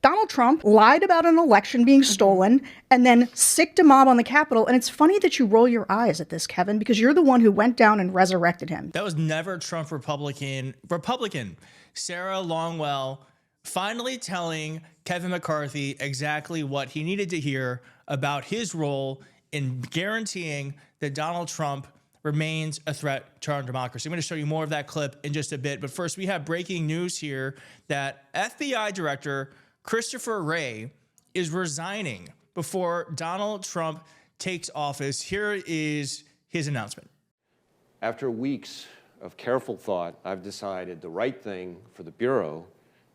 Donald Trump lied about an election being stolen and then sicked a mob on the Capitol. And it's funny that you roll your eyes at this, Kevin, because you're the one who went down and resurrected him. That was never Trump Republican. Sarah Longwell finally telling Kevin McCarthy exactly what he needed to hear about his role in guaranteeing that Donald Trump remains a threat to our democracy. I'm going to show you more of that clip in just a bit. But first, we have breaking news here that FBI Director Christopher Wray is resigning before Donald Trump takes office. Here is his announcement. After weeks of careful thought, I've decided the right thing for the Bureau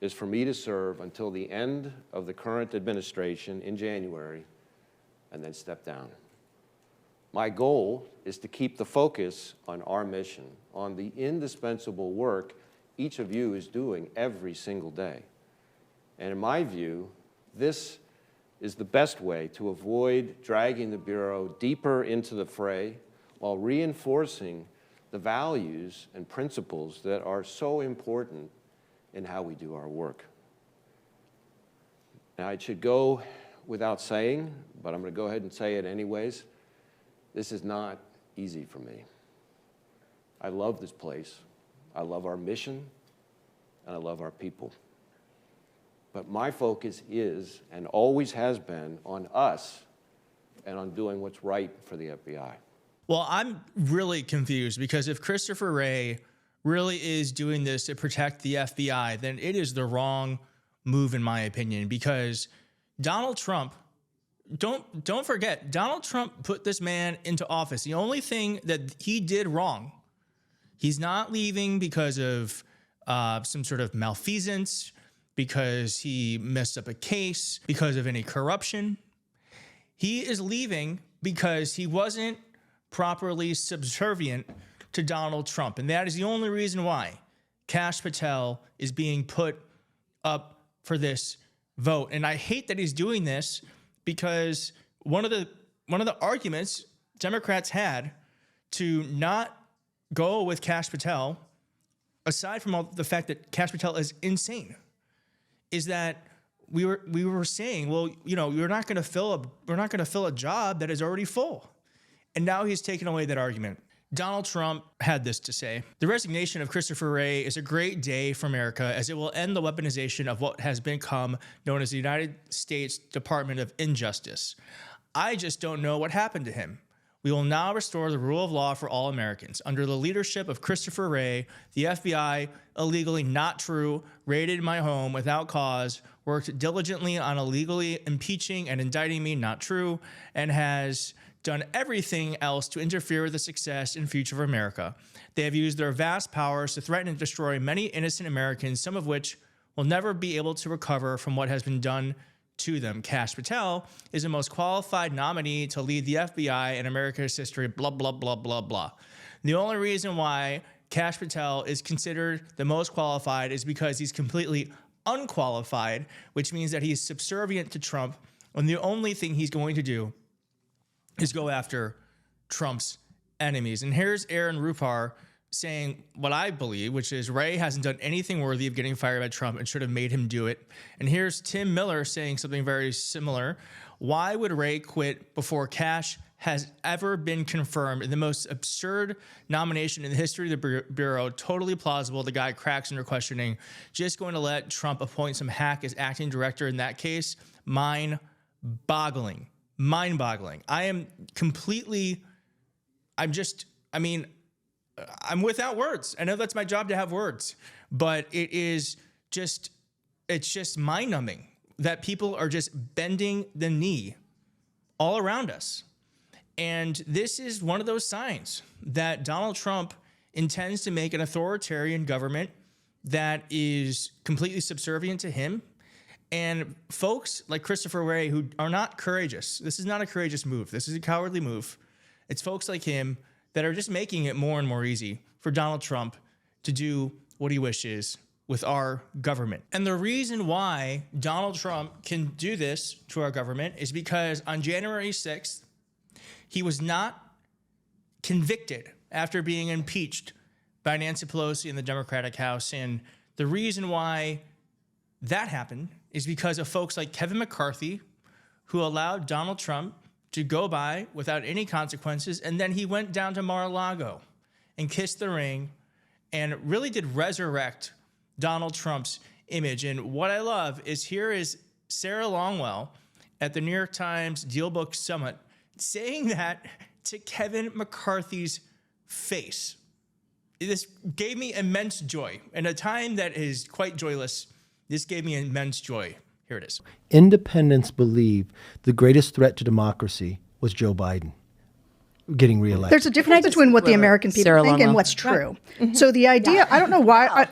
is for me to serve until the end of the current administration in January and then step down. My goal is to keep the focus on our mission, on the indispensable work each of you is doing every single day. And in my view, this is the best way to avoid dragging the Bureau deeper into the fray while reinforcing the values and principles that are so important in how we do our work. Now, it should go without saying, but I'm going to go ahead and say it anyways. This is not easy for me. I love this place. I love our mission, and I love our people. But my focus is, and always has been, on us and on doing what's right for the FBI. Well, I'm really confused because if Christopher Wray really is doing this to protect the FBI, then it is the wrong move, in my opinion, because Donald Trump, don't forget, Donald Trump put this man into office. The only thing that he did wrong, he's not leaving because of some sort of malfeasance, because he messed up a case, because of any corruption. He is leaving because he wasn't properly subservient to Donald Trump. And that is the only reason why Kash Patel is being put up for this vote. And I hate that he's doing this because one of the arguments Democrats had to not go with Kash Patel, aside from all the fact that Kash Patel is insane, is that we were saying, well, you know, we're not going to fill a job that is already full. And now he's taken away that argument. Donald Trump had this to say: "The resignation of Christopher Wray is a great day for America, as it will end the weaponization of what has become known as the United States Department of Injustice. I just don't know what happened to him. We will now restore the rule of law for all Americans. Under the leadership of Christopher Wray, the FBI illegally, not true, raided my home without cause, worked diligently on illegally impeaching and indicting me, not true, and has done everything else to interfere with the success and future of America. They have used their vast powers to threaten and destroy many innocent Americans, some of which will never be able to recover from what has been done to them. Kash Patel is the most qualified nominee to lead the FBI in America's history, blah, blah, blah, blah, blah." The only reason why Kash Patel is considered the most qualified is because he's completely unqualified, which means that he's subservient to Trump, and the only thing he's going to do is go after Trump's enemies. And here's Aaron Rupar saying what I believe, which is Wray hasn't done anything worthy of getting fired by Trump and should have made him do it. And here's Tim Miller saying something very similar. Why would Wray quit before Kash has ever been confirmed in the most absurd nomination in the history of the Bureau? Totally plausible. The guy cracks under questioning. Just going to let Trump appoint some hack as acting director in that case? Mind-boggling. Mind-boggling. I'm without words. I know that's my job to have words, but it's just mind-numbing that people are just bending the knee all around us. And this is one of those signs that Donald Trump intends to make an authoritarian government that is completely subservient to him. And folks like Christopher Wray, who are not courageous, this is not a courageous move. This is a cowardly move. It's folks like him that are just making it more and more easy for Donald Trump to do what he wishes with our government. And the reason why Donald Trump can do this to our government is because on January 6th, he was not convicted after being impeached by Nancy Pelosi in the Democratic House. And the reason why that happened is because of folks like Kevin McCarthy, who allowed Donald Trump to go by without any consequences. And then he went down to Mar-a-Lago and kissed the ring and really did resurrect Donald Trump's image. And what I love is here is Sarah Longwell at the New York Times Deal Book Summit saying that to Kevin McCarthy's face. This gave me immense joy. In a time that is quite joyless, this gave me immense joy. Here it is. Independents believe the greatest threat to democracy was Joe Biden getting reelected. There's a difference between what the American people Sarah think Longwell. and what's true. So the idea, I don't know why,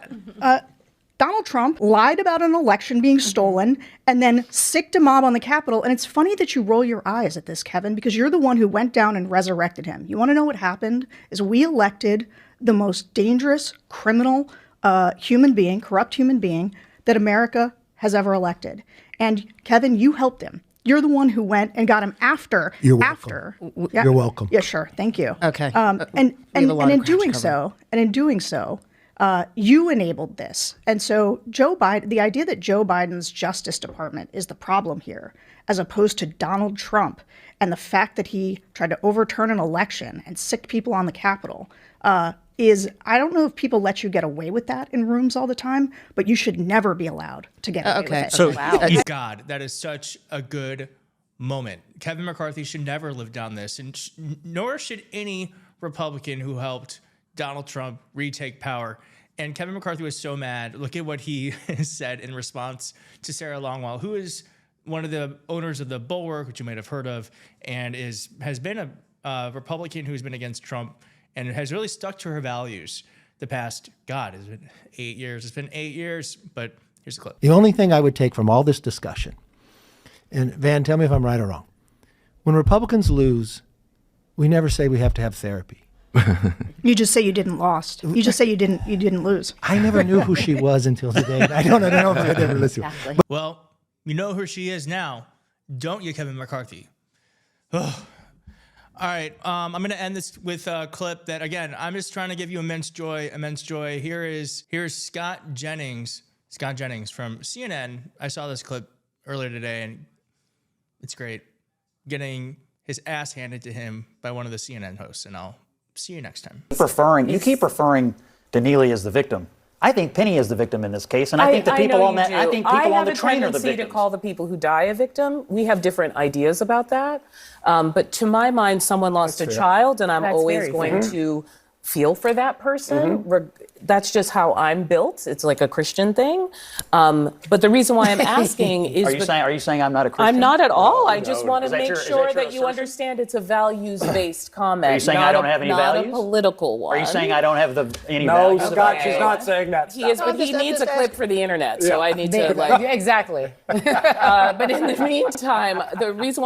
Donald Trump lied about an election being stolen and then sicked a mob on the Capitol. And it's funny that you roll your eyes at this, Kevin, because you're the one who went down and resurrected him. You want to know what happened? Is we elected the most dangerous criminal human being, corrupt human being that America has ever elected. And Kevin, you helped him. You're the one who went and got him after. You're welcome. Yeah. You're welcome. Yeah, sure. Thank you. Okay. And have a lot in of doing ground so, you enabled this. And so Joe Biden, the idea that Joe Biden's Justice Department is the problem here, as opposed to Donald Trump and the fact that he tried to overturn an election and sicked people on the Capitol, is, I don't know if people let you get away with that in rooms all the time, but you should never be allowed to get away with it. So God, that is such a good moment. Kevin McCarthy should never live down this, and nor should any Republican who helped Donald Trump retake power. And Kevin McCarthy was so mad. Look at what he said in response to Sarah Longwell, who is one of the owners of the Bulwark, which you might have heard of, and has been a Republican who's been against Trump and has really stuck to her values the past, God, has been 8 years. It's been 8 years, but here's a clip. The only thing I would take from all this discussion, and Van, tell me if I'm right or wrong. When Republicans lose, we never say we have to have therapy. You just say you didn't lost. You just say you didn't lose. I never knew who she was until today. I don't know if I'd ever listen. Exactly. Well, you know who she is now, don't you, Kevin McCarthy? Ugh. All right, I'm going to end this with a clip that, again, I'm just trying to give you immense joy, immense joy. Here's Scott Jennings from CNN. I saw this clip earlier today, and it's great. Getting his ass handed to him by one of the CNN hosts, and I'll see you next time. You keep referring to Neely as the victim. I think Penny is the victim in this case, and I think the people on that, I think people on the train are the victims. I have a tendency to call the people who die a victim. We have different ideas about that, but to my mind, someone lost a child, and I'm always going to feel for that person. That's just how I'm built. It's like a Christian thing. But the reason why I'm asking is... Are you saying I'm not a Christian? I'm not at all. I just want to make your sure that you assertion? understand it's a values-based comment. Are you saying I don't have any values? Not a political one. Are you saying I don't have any No, values? Scott, she's not saying that. He is, but he needs a clip for the internet, so I need to Exactly. but in the meantime, the reason why